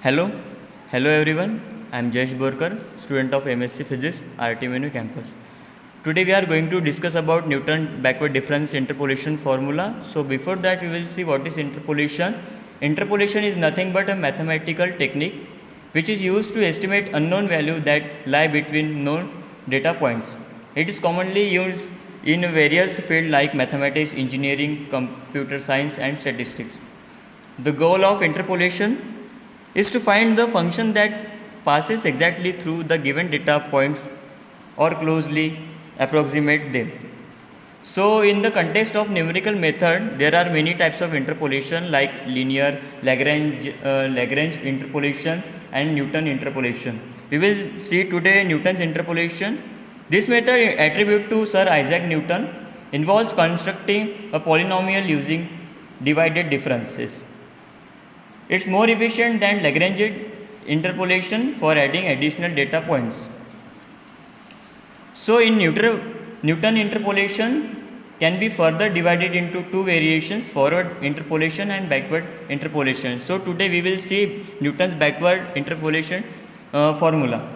Hello, hello everyone. I am Jayesh Borkar, student of MSc Physics, RT Menu campus. Today we are going to discuss about Newton backward difference interpolation formula. So before that we will see what is interpolation. Interpolation is nothing but a mathematical technique which is used to estimate unknown value that lie between known data points. It is commonly used in various fields like mathematics, engineering, computer science and statistics. The goal of interpolation is to find the function that passes exactly through the given data points or closely approximate them. So in the context of numerical method, there are many types of interpolation like linear, Lagrange interpolation and Newton interpolation. We will see today Newton's interpolation. This method, attributed to Sir Isaac Newton, involves constructing a polynomial using divided differences. It's more efficient than Lagrange interpolation for adding additional data points. So in Newton interpolation can be further divided into two variations, forward interpolation and backward interpolation. So today we will see Newton's backward interpolation formula.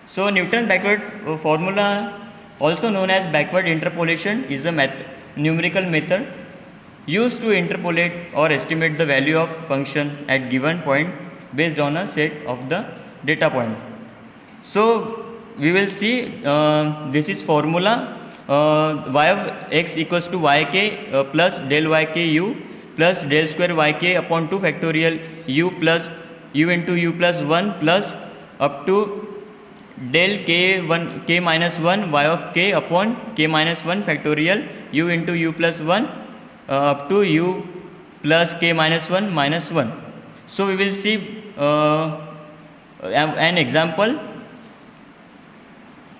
So Newton's backward formula, also known as backward interpolation, is a numerical method used to interpolate or estimate the value of function at given point based on a set of the data point. So we will see this is formula y of x equals to yk plus del yk u plus del square yk upon 2 factorial u plus u into u plus 1 plus up to del k minus 1 y of k upon k minus 1 factorial u into u plus 1 up to u plus k minus 1 minus 1. So we will see an example.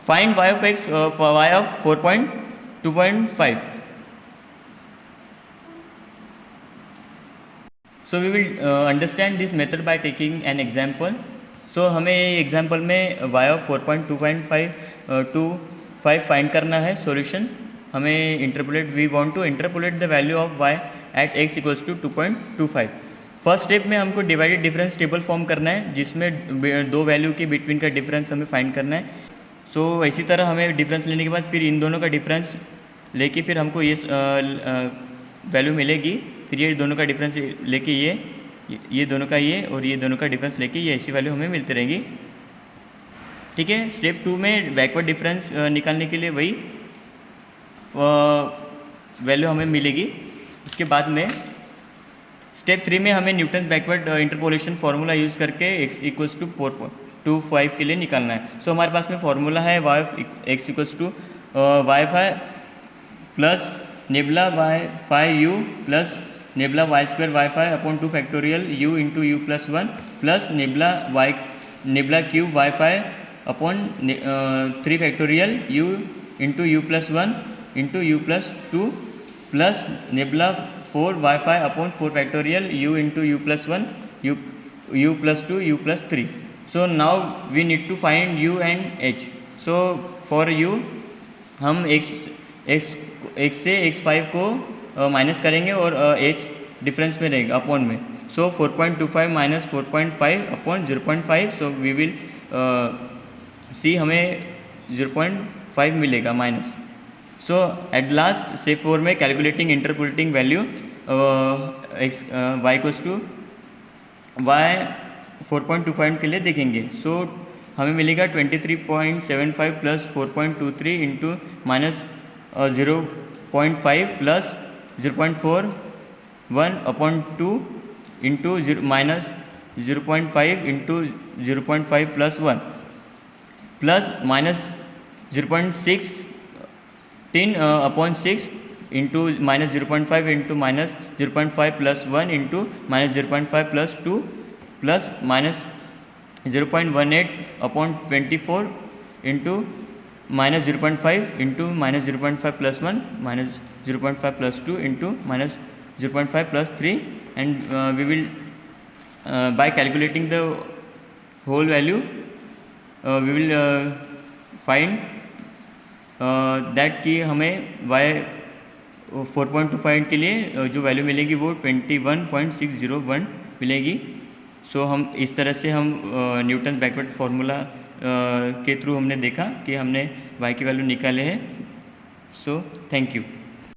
Find y of x for y of 4.2.5. So we will understand this method by taking an example. So हमें example में y of 4.2.5 find करना है solution. हमें interpolate we want to interpolate the value of y at x equals to 2.25. First step में हमको divided difference table form करना है जिसमें दो वैल्यू के बिटवीन का डिफरेंस हमें फाइंड करना है. सो इसी तरह हमें डिफरेंस लेने के बाद फिर इन दोनों का डिफरेंस लेके फिर हमको ये वैल्यू मिलेगी. फिर ये दोनों का डिफरेंस लेके ये दोनों का ये और ये दोनों का डिफरेंस लेके ये ऐसी वैल्यू हमें मिलती रहेगी. ठीक है. स्टेप 2 में बैकवर्ड डिफरेंस निकालने के लिए वही वैल्यू हमें मिलेगी. उसके बाद में स्टेप 3 में हमें Newton's backward interpolation formula use करके x इक्वल्स टू 4.25 के लिए निकालना है. सो हमारे पास में फार्मूला है y of x equals to y five plus nabla y five u plus nabla y square y five upon 2 factorial u into u plus 1 plus nabla cube y five upon 3 factorial u into u plus 1 into u plus 2 plus nabla 4 y five upon 4 factorial u into u plus 1 u plus 2 u plus 3. So now we need to find u and h. So for u हम x से x5 को minus करेंगे और h difference में रहेगा upon में. So 4.25 minus 4.5 upon 0.5. So we will see हमें 0.5 मिलेगा minus. So at last step 4 में calculating interpolating value y equals to y 4.25 के लिए देखेंगे. सो हमें मिलेगा 23.75 plus 4.23 into minus 0.5 plus 0.41 upon 2 into minus 0.5 into 0.5 plus 1 plus minus 0.16 upon 6 into minus 0.5 into minus 0.5 plus 1 into minus 0.5 plus 2 plus minus 0.18 upon 24 into minus 0.5 into minus 0.5 plus 1 minus 0.5 plus 2 into minus 0.5 plus 3 and we will by calculating the whole value we will find that कि हमें y 4.25 के लिए जो value मिलेगी वो 21.601 मिलेगी. सो हम इस तरह से हम न्यूटन बैकवर्ड फार्मूला के थ्रू हमने देखा कि हमने y की वैल्यू निकाले हैं. So thank you.